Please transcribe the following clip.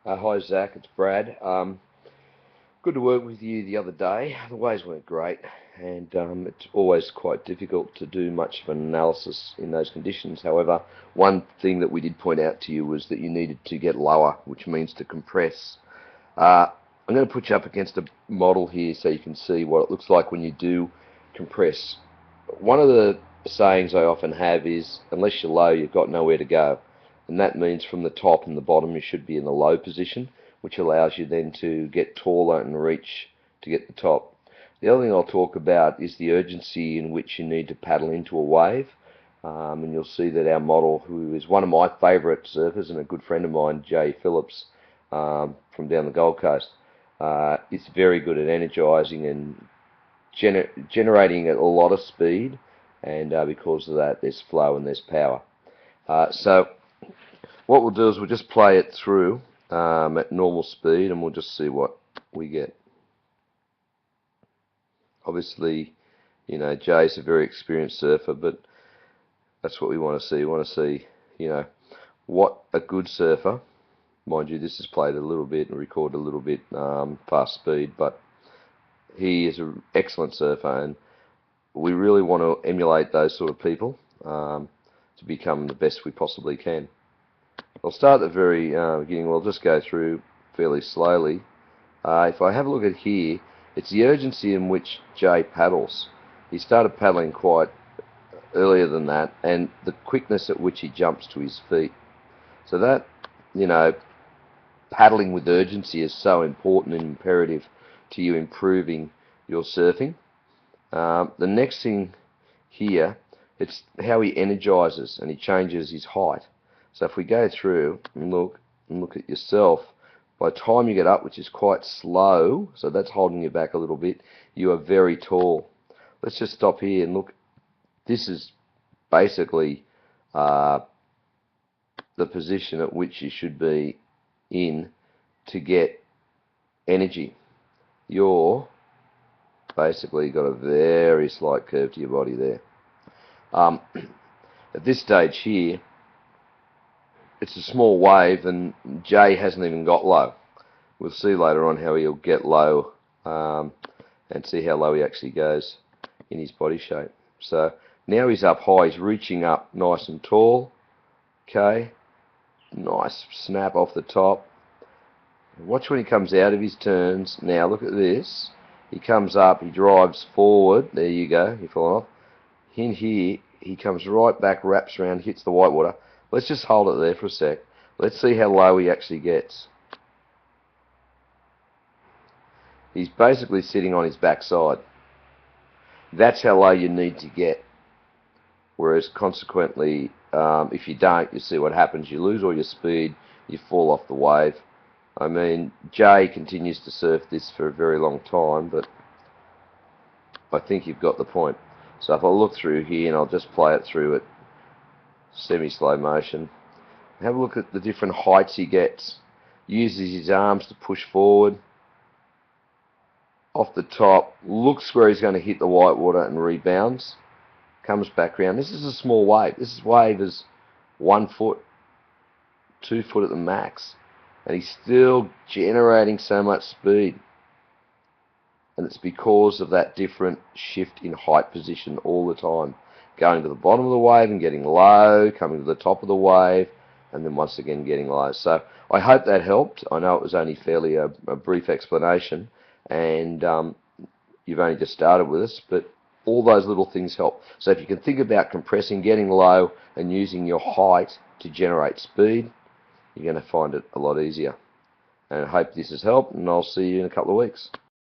Hi Zach, it's Brad. Good to work with you the other day. The waves weren't great, and it's always quite difficult to do much of an analysis in those conditions. However, one thing that we did point out to you was that you needed to get lower, which means to compress. I'm going to put you up against a model here so you can see what it looks like when you do compress. One of the sayings I often have is, unless you're low, you've got nowhere to go. And that means from the top and the bottom you should be in the low position, which allows you then to get taller and reach to get the top. The other thing I'll talk about is the urgency in which you need to paddle into a wave. And you'll see that our model, who is one of my favourite surfers and a good friend of mine, Jay Phillips, from down the Gold Coast, is very good at energising and generating a lot of speed, and because of that there's flow and there's power. So what we'll do is we'll just play it through at normal speed, and we'll just see what we get. Obviously, you know, Jay's a very experienced surfer, but that's what we want to see. We want to see, you know, what a good surfer, mind you, this is played a little bit and recorded a little bit fast speed, but he is an excellent surfer, and we really want to emulate those sort of people to become the best we possibly can. I'll start at the very beginning. We'll just go through fairly slowly. If I have a look at here, it's the urgency in which Jay paddles. He started paddling quite earlier than that, and the quickness at which he jumps to his feet. So that, you know, paddling with urgency is so important and imperative to you improving your surfing. The next thing here, it's how he energizes and he changes his height. So if we go through and look at yourself, by the time you get up, which is quite slow, so that's holding you back a little bit, you are very tall. Let's just stop here and look. This is basically the position at which you should be in to get energy. You're basically got a very slight curve to your body there. At this stage here, it's a small wave, and Jay hasn't even got low. We'll see later on how he'll get low and see how low he actually goes in his body shape. So now he's up high, he's reaching up nice and tall. Okay, nice snap off the top. Watch when he comes out of his turns. Now look at this. He comes up, he drives forward. There you go, he fell off. In here, he comes right back, wraps around, hits the whitewater. Let's just hold it there for a sec. Let's see how low he actually gets. He's basically sitting on his backside. That's how low you need to get. Whereas consequently, if you don't, you see what happens. You lose all your speed, you fall off the wave. I mean, Jay continues to surf this for a very long time, but I think you've got the point. So if I look through here, and I'll just play it through at semi-slow motion, have a look at the different heights he gets. Uses his arms to push forward. Off the top, looks where he's going to hit the whitewater and rebounds. Comes back around. This is a small wave. This wave is 1 foot, 2 foot at the max. And he's still generating so much speed. And it's because of that different shift in height position all the time. Going to the bottom of the wave and getting low, coming to the top of the wave, and then once again getting low. So I hope that helped. I know it was only fairly a brief explanation, and you've only just started with us, but all those little things help. So if you can think about compressing, getting low, and using your height to generate speed, you're going to find it a lot easier. And I hope this has helped, and I'll see you in a couple of weeks.